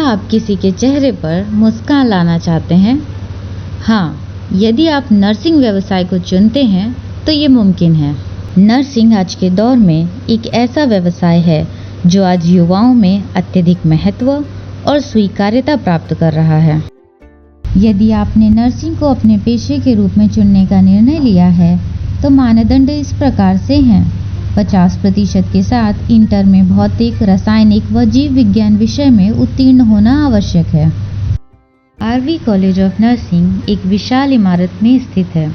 आप किसी के चेहरे पर मुस्कान लाना चाहते हैं? हाँ, यदि आप नर्सिंग व्यवसाय को चुनते हैं तो ये मुमकिन है। नर्सिंग आज के दौर में एक ऐसा व्यवसाय है जो आज युवाओं में अत्यधिक महत्व और स्वीकार्यता प्राप्त कर रहा है। यदि आपने नर्सिंग को अपने पेशे के रूप में चुनने का निर्णय लिया है तो मानदंड इस प्रकार से हैं। 50% के साथ इंटर में भौतिक, रासायनिक व जीव विज्ञान विषय में उत्तीर्ण होना आवश्यक है। आरवी कॉलेज ऑफ नर्सिंग एक विशाल इमारत में स्थित है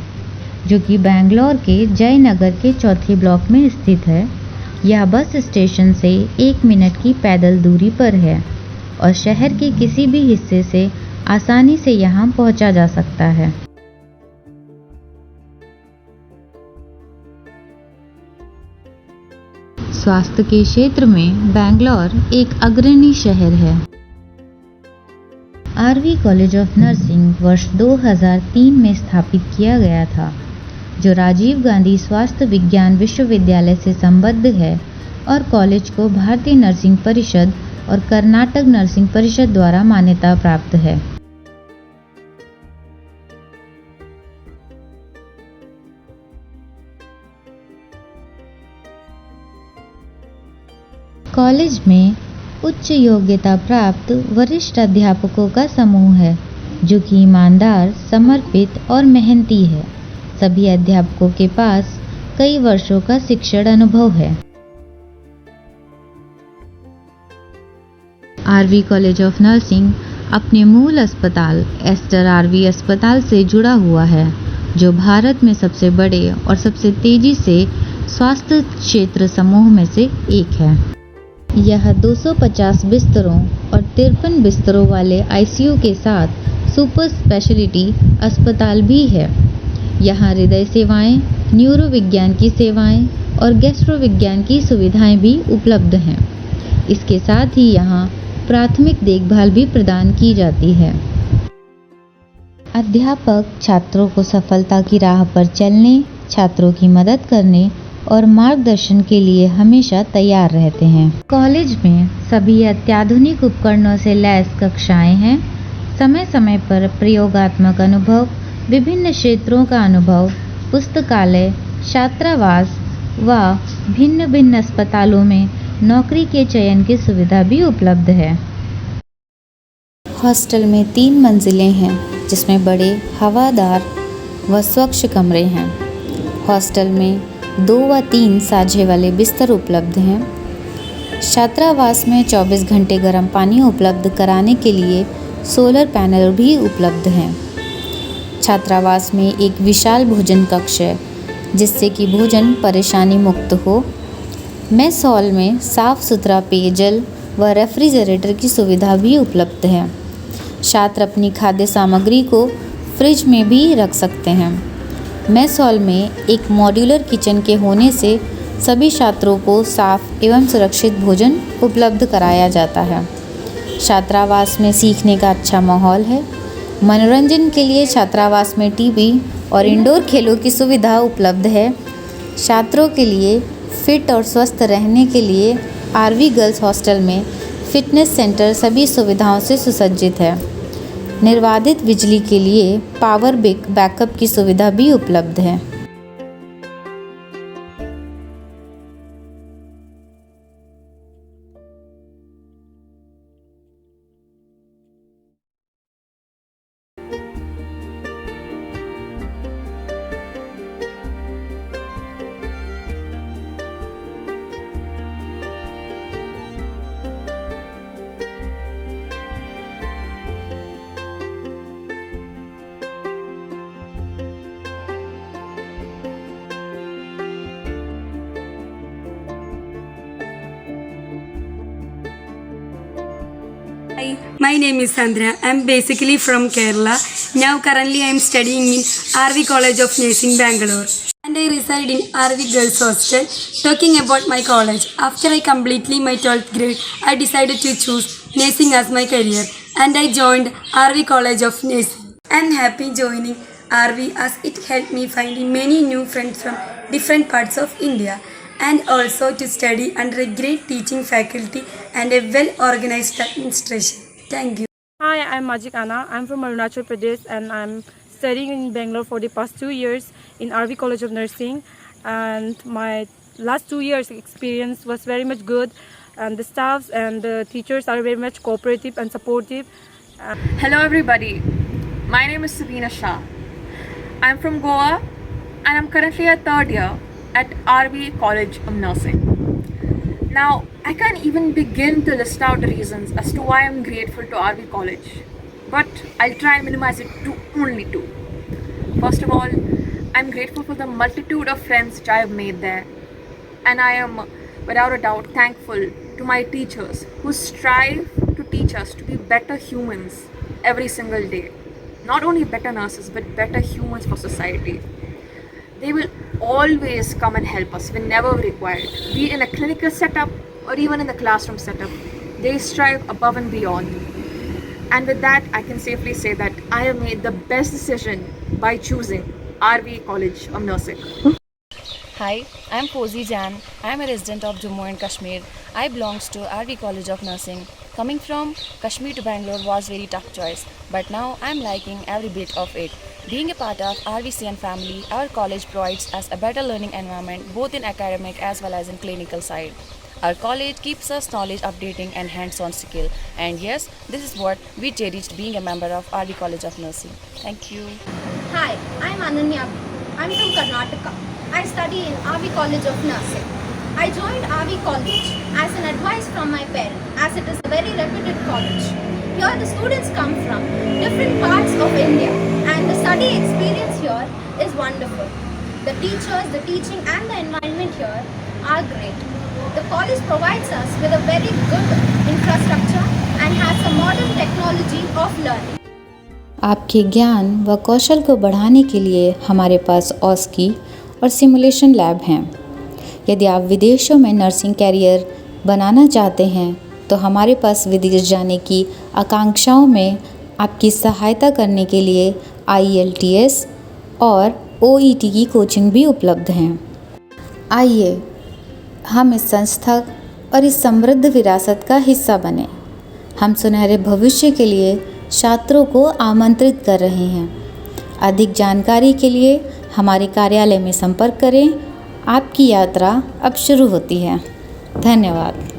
जो कि बेंगलोर के जयनगर के चौथे ब्लॉक में स्थित है। यह बस स्टेशन से 1 मिनट की पैदल दूरी पर है और शहर के किसी भी हिस्से से आसानी से यहाँ पहुँचा जा सकता है। स्वास्थ्य के क्षेत्र में बेंगलोर एक अग्रणी शहर है। आरवी कॉलेज ऑफ नर्सिंग वर्ष 2003 में स्थापित किया गया था, जो राजीव गांधी स्वास्थ्य विज्ञान विश्वविद्यालय से संबद्ध है और कॉलेज को भारतीय नर्सिंग परिषद और कर्नाटक नर्सिंग परिषद द्वारा मान्यता प्राप्त है। कॉलेज में उच्च योग्यता प्राप्त वरिष्ठ अध्यापकों का समूह है जो कि ईमानदार, समर्पित और मेहनती है। सभी अध्यापकों के पास कई वर्षों का शिक्षण अनुभव है। आरवी कॉलेज ऑफ नर्सिंग अपने मूल अस्पताल एस्टर आरवी अस्पताल से जुड़ा हुआ है, जो भारत में सबसे बड़े और सबसे तेजी से स्वास्थ्य क्षेत्र समूह में से एक है। यह 250 बिस्तरों और 53 बिस्तरों वाले आईसीयू के साथ सुपर स्पेशलिटी अस्पताल भी है। यहाँ हृदय सेवाएं, न्यूरोविज्ञान की सेवाएं और गैस्ट्रोविज्ञान की सुविधाएं भी उपलब्ध हैं। इसके साथ ही यहाँ प्राथमिक देखभाल भी प्रदान की जाती है। अध्यापक छात्रों को सफलता की राह पर चलने, छात्रों की मदद करने और मार्गदर्शन के लिए हमेशा तैयार रहते हैं। कॉलेज में सभी अत्याधुनिक उपकरणों से लैस कक्षाएं हैं। समय समय पर प्रयोगात्मक अनुभव, विभिन्न क्षेत्रों का अनुभव, पुस्तकालय, छात्रावास व भिन्न भिन्न अस्पतालों में नौकरी के चयन की सुविधा भी उपलब्ध है। हॉस्टल में 3 मंजिलें हैं जिसमें बड़े, हवादार व स्वच्छ कमरे हैं। हॉस्टल में 2 व 3 साझे वाले बिस्तर उपलब्ध हैं। छात्रावास में 24 घंटे गर्म पानी उपलब्ध कराने के लिए सोलर पैनल भी उपलब्ध हैं। छात्रावास में एक विशाल भोजन कक्ष है जिससे कि भोजन परेशानी मुक्त हो। मेस हॉल में साफ सुथरा पेयजल व रेफ्रिजरेटर की सुविधा भी उपलब्ध है। छात्र अपनी खाद्य सामग्री को फ्रिज में भी रख सकते हैं। मेस हॉल में एक मॉड्यूलर किचन के होने से सभी छात्रों को साफ एवं सुरक्षित भोजन उपलब्ध कराया जाता है। छात्रावास में सीखने का अच्छा माहौल है। मनोरंजन के लिए छात्रावास में टीवी और इंडोर खेलों की सुविधा उपलब्ध है। छात्रों के लिए फिट और स्वस्थ रहने के लिए आरवी गर्ल्स हॉस्टल में फिटनेस सेंटर सभी सुविधाओं से सुसज्जित है। निर्बाधित बिजली के लिए पावर बैकअप की सुविधा भी उपलब्ध है। Hi, my name is Sandhya. I am basically from Kerala. Now currently I am studying in RV College of Nursing, Bangalore. And I reside in RV Girls Hostel. Talking about my college, after I completed my 12th grade, I decided to choose nursing as my career. And I joined RV College of Nursing. I am happy joining RV as it helped me finding many new friends from different parts of India. And also to study under a great teaching faculty and a well-organized administration. Thank you. Hi, I'm Majik Anna. I'm from Arunachal Pradesh and I'm studying in Bangalore for the past 2 years in RV College of Nursing. And my last 2 years experience was very much good, and the staffs and the teachers are very much cooperative and supportive. Hello everybody, my name is Sabina Shah. I'm from Goa and I'm currently a third year at RV College of Nursing. Now, I can't even begin to list out the reasons as to why I'm grateful to RV College, but I'll try and minimize it to only two. First of all, I'm grateful for the multitude of friends which I have made there, and I am without a doubt thankful to my teachers who strive to teach us to be better humans every single day. Not only better nurses, but better humans for society. They will always come and help us whenever required, be it in a clinical setup or even in the classroom setup. They strive above and beyond. And with that, I can safely say that I have made the best decision by choosing RV College of Nursing. Hi, I'm Fauzi Jan. I'm a resident of Jammu and Kashmir. I belongs to RV College of Nursing. Coming from Kashmir to Bangalore was very tough choice, but now I'm liking every bit of it. Being a part of RVCN family, our college provides us a better learning environment both in academic as well as in clinical side. Our college keeps us knowledge updating and hands-on skill. And yes, this is what we cherished being a member of RV College of Nursing. Thank you. Hi, I'm Ananya. I'm from Karnataka. I study in RV College of Nursing. I joined RV College as an advice from my parents, as it is a very reputed college. Here the students come from different parts of India, and the study experience here is wonderful. The teachers, the teaching and the environment here are great. The college provides us with a very good infrastructure and has a modern technology of learning. आपके ज्ञान व कौशल को बढ़ाने के लिए हमारे पास ऑस्की और simulation lab हैं। यदि आप विदेशों में नर्सिंग कैरियर बनाना चाहते हैं तो हमारे पास विदेश जाने की आकांक्षाओं में आपकी सहायता करने के लिए IELTS और OET की कोचिंग भी उपलब्ध हैं। आइए हम इस संस्था और इस समृद्ध विरासत का हिस्सा बने। हम सुनहरे भविष्य के लिए छात्रों को आमंत्रित कर रहे हैं। अधिक जानकारी के लिए हमारे कार्यालय में संपर्क करें। आपकी यात्रा अब शुरू होती है। धन्यवाद।